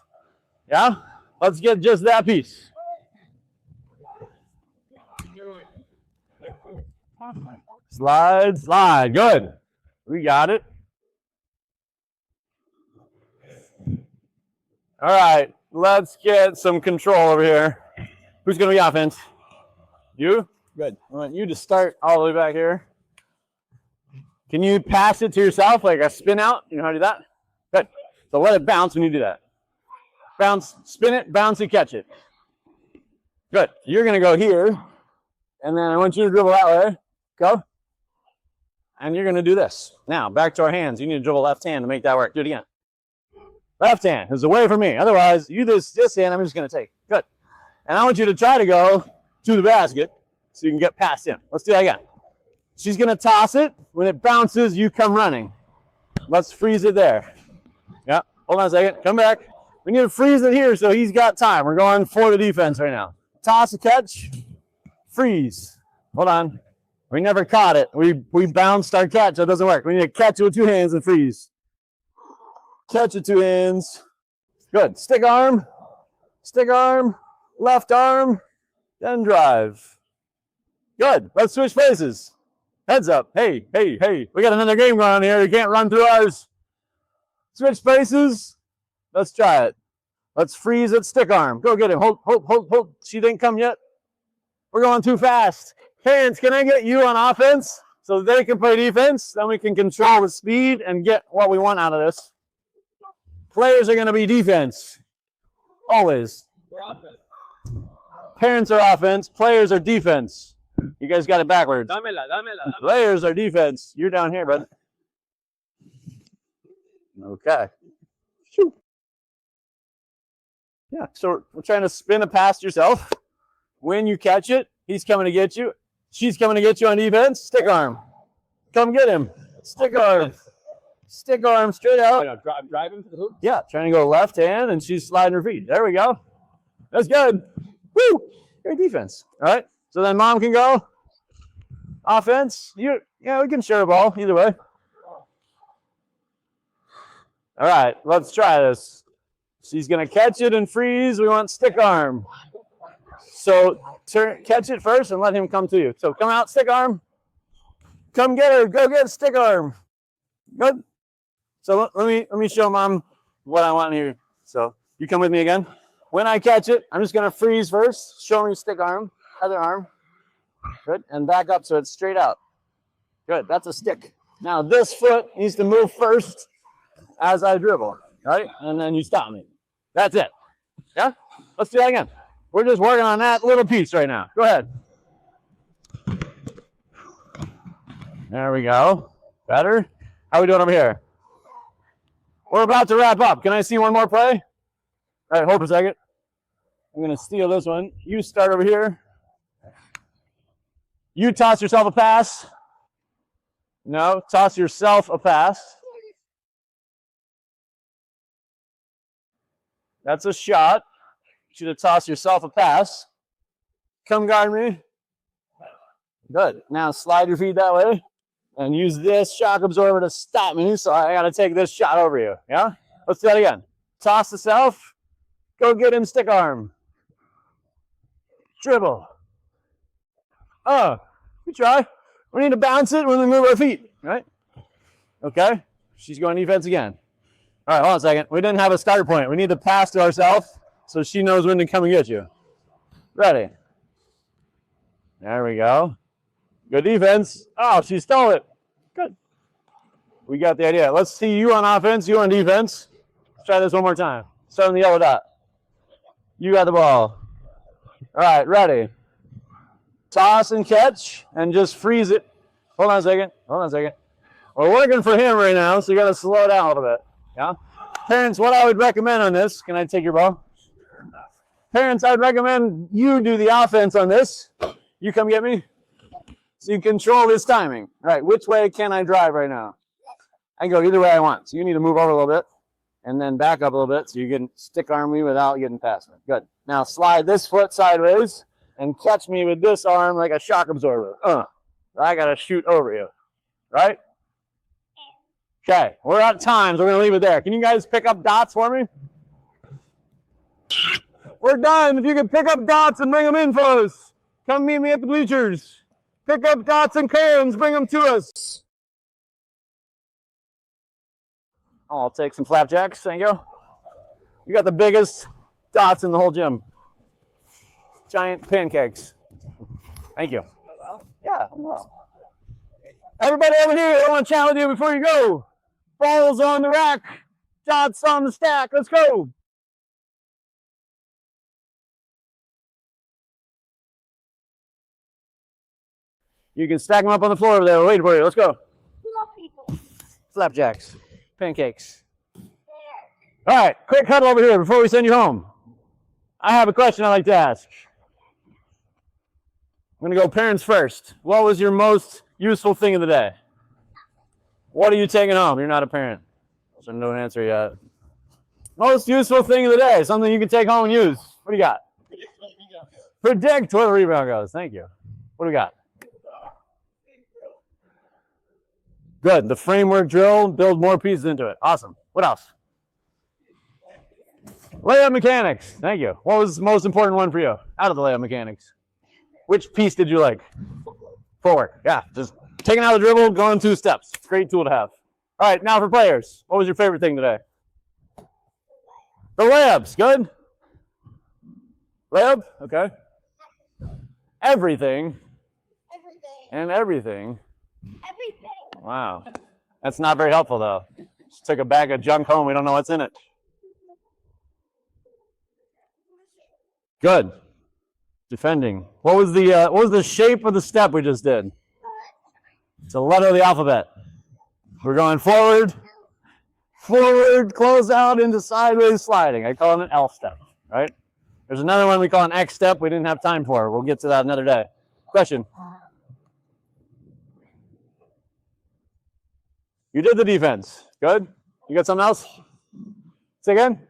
Yeah? Let's get just that piece. Slide. Good. We got it. All right. Let's get some control over here. Who's going to be offense? You? Good. I want you to start all the way back here. Can you pass it to yourself like a spin out? You know how to do that? Good. So let it bounce when you do that. Bounce, spin it, bounce and catch it. Good. You're going to go here, and then I want you to dribble that way. Go. And you're going to do this. Now, back to our hands. You need to dribble left hand to make that work. Do it again. Left hand is away from me. Otherwise, you this hand, I'm just going to take. Good. And I want you to try to go to the basket so you can get past him. Let's do that again. She's going to toss it. When it bounces, you come running. Let's freeze it there. Yeah. Hold on a second. Come back. We need to freeze it here so he's got time. We're going for the defense right now. Toss a catch. Freeze. Hold on. We never caught it. We bounced our catch. That doesn't work. We need to catch it with 2 hands and freeze. Catch it 2 hands. Good. Stick arm, left arm, then drive. Good. Let's switch places. Heads up. Hey, hey, hey. We got another game going on here. You can't run through ours. Switch places. Let's try it. Let's freeze it. Stick arm. Go get him. Hold, hold, hold, hold. She didn't come yet. We're going too fast. Parents, can I get you on offense so they can play defense? Then we can control the speed and get what we want out of this. Players are going to be defense. Always. We're offense. Parents are offense. Players are defense. You guys got it backwards. Dámela, dámela. Players are defense. You're down here, bud. Okay. Shoo. Yeah, so we're trying to spin a pass yourself. When you catch it, he's coming to get you. She's coming to get you on defense. Stick arm. Come get him. Stick arm. Stick arm straight out. I'm driving to the hoop. Yeah, trying to go left hand, and she's sliding her feet. There we go. That's good. Woo! Great defense. All right. So then mom can go. Offense. Yeah, we can share a ball either way. All right, let's try this. She's going to catch it and freeze. We want stick arm. So catch it first and let him come to you. So come out, stick arm. Come get her. Go get stick arm. Good. So let me show mom what I want here. So you come with me again. When I catch it, I'm just going to freeze first. Show me stick arm, other arm. Good. And back up so it's straight out. Good. That's a stick. Now this foot needs to move first as I dribble. Right? And then you stop me. That's it. Yeah? Let's do that again. We're just working on that little piece right now. Go ahead. There we go. Better? How are we doing over here? We're about to wrap up. Can I see one more play? All right, hold for a second. I'm going to steal this one. You start over here. You toss yourself a pass. No, toss yourself a pass. That's a shot. You should have tossed yourself a pass. Come guard me. Good. Now slide your feet that way and use this shock absorber to stop me. So I got to take this shot over you. Yeah? Let's do that again. Toss the self. Go get him stick arm. Dribble. Oh, we try. We need to bounce it when we move our feet, right? Okay. She's going defense again. All right, hold on a second. We didn't have a start point. We need to pass to ourselves so she knows when to come and get you. Ready. There we go. Good defense. Oh, she stole it. Good. We got the idea. Let's see you on offense, you on defense. Let's try this one more time. Start on the yellow dot. You got the ball. All right, ready. Toss and catch and just freeze it. Hold on a second. Hold on a second. We're working for him right now, so you got to slow down a little bit. Yeah? Parents, what I would recommend on this, can I take your ball? Parents, I would recommend you do the offense on this. You come get me. So you control this timing. All right, which way can I drive right now? I can go either way I want. So you need to move over a little bit and then back up a little bit so you can stick arm me without getting past me. Good. Now slide this foot sideways and catch me with this arm like a shock absorber. I got to shoot over you. Right? Okay, we're out of time, so we're going to leave it there. Can you guys pick up dots for me? We're done. If you can pick up dots and bring them in for us. Come meet me at the bleachers. Pick up dots and crayons, bring them to us. I'll take some flapjacks, thank you. You got the biggest dots in the whole gym. Giant pancakes. Thank you. Yeah, well. Everybody over here, I want to chat with you before you go. Balls on the rack, dots on the stack. Let's go. You can stack them up on the floor over there. We're waiting for you. Let's go. Love people. Flapjacks, pancakes. All right, quick huddle over here before we send you home. I have a question I'd like to ask. I'm going to go parents first. What was your most useful thing of the day? What are you taking home? You're not a parent, so no answer yet. Most useful thing of the day, something you can take home and use. What do you got? Predict where the rebound goes. Thank you. What do we got? Good. The framework drill, build more pieces into it. Awesome. What else? Layup mechanics. Thank you. What was the most important one for you out of the layup mechanics? Which piece did you like? Forward. Yeah, just taking out the dribble, going 2 steps. Great tool to have. All right, now for players. What was your favorite thing today? The layups. Good. Layup? Okay. Everything. Everything. And everything. Everything. Wow. That's not very helpful, though. Just took a bag of junk home. We don't know what's in it. Good. Defending. What was the shape of the step we just did? It's a letter of the alphabet. We're going forward, close out into sideways sliding. I call it an L step, right? There's another one we call an X step we didn't have time for. We'll get to that another day. Question? You did the defense. Good. You got something else? Say again?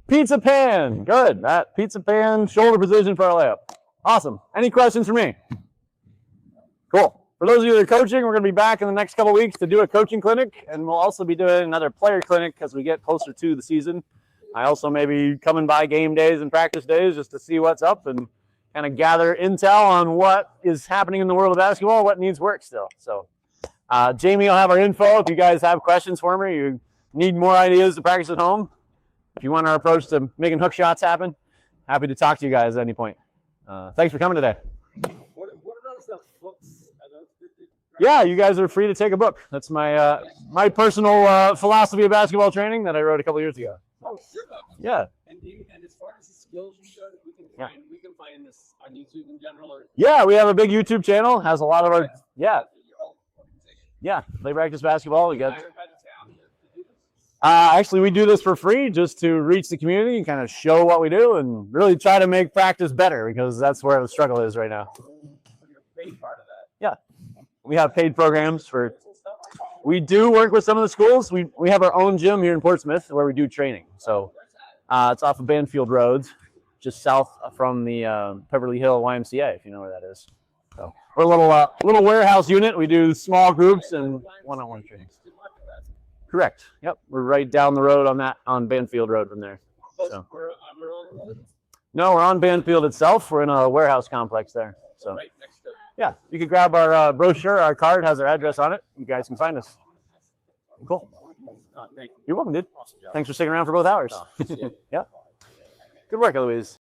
Pizza pan. Good. That pizza pan, shoulder position for our layup. Awesome. Any questions for me? Cool. For those of you that are coaching, we're going to be back in the next couple weeks to do a coaching clinic, and we'll also be doing another player clinic as we get closer to the season. I also may be coming by game days and practice days just to see what's up and kind of gather intel on what is happening in the world of basketball, what needs work still. So Jamie will have our info if you guys have questions for me. You need more ideas to practice at home. If you want our approach to making hook shots happen, happy to talk to you guys at any point. Thanks for coming today. What are those books? Yeah, you guys are free to take a book. That's my my personal philosophy of basketball training that I wrote a couple years ago. Oh, sure. Yeah. And as far as the skills you showed, we can find this on YouTube in general. Or Yeah, we have a big YouTube channel. Has a lot of our play practice basketball. We got. Actually, we do this for free just to reach the community and kind of show what we do and really try to make practice better because that's where the struggle is right now. Yeah. We have paid programs for. We do work with some of the schools. We have our own gym here in Portsmouth where we do training. So it's off of Banfield Road, just south from the Beverly Hill YMCA, if you know where that is. So we're a little warehouse unit. We do small groups and one-on-one training. Correct. Yep. We're right down the road on Banfield Road from there. So. No, we're on Banfield itself. We're in a warehouse complex there. So. Right next to. Yeah, you could grab our brochure. Our card has our address on it. You guys can find us. Cool. Thank you. You're welcome, dude. Awesome job. Thanks for sticking around for both hours. Yeah. Good work, Eloise.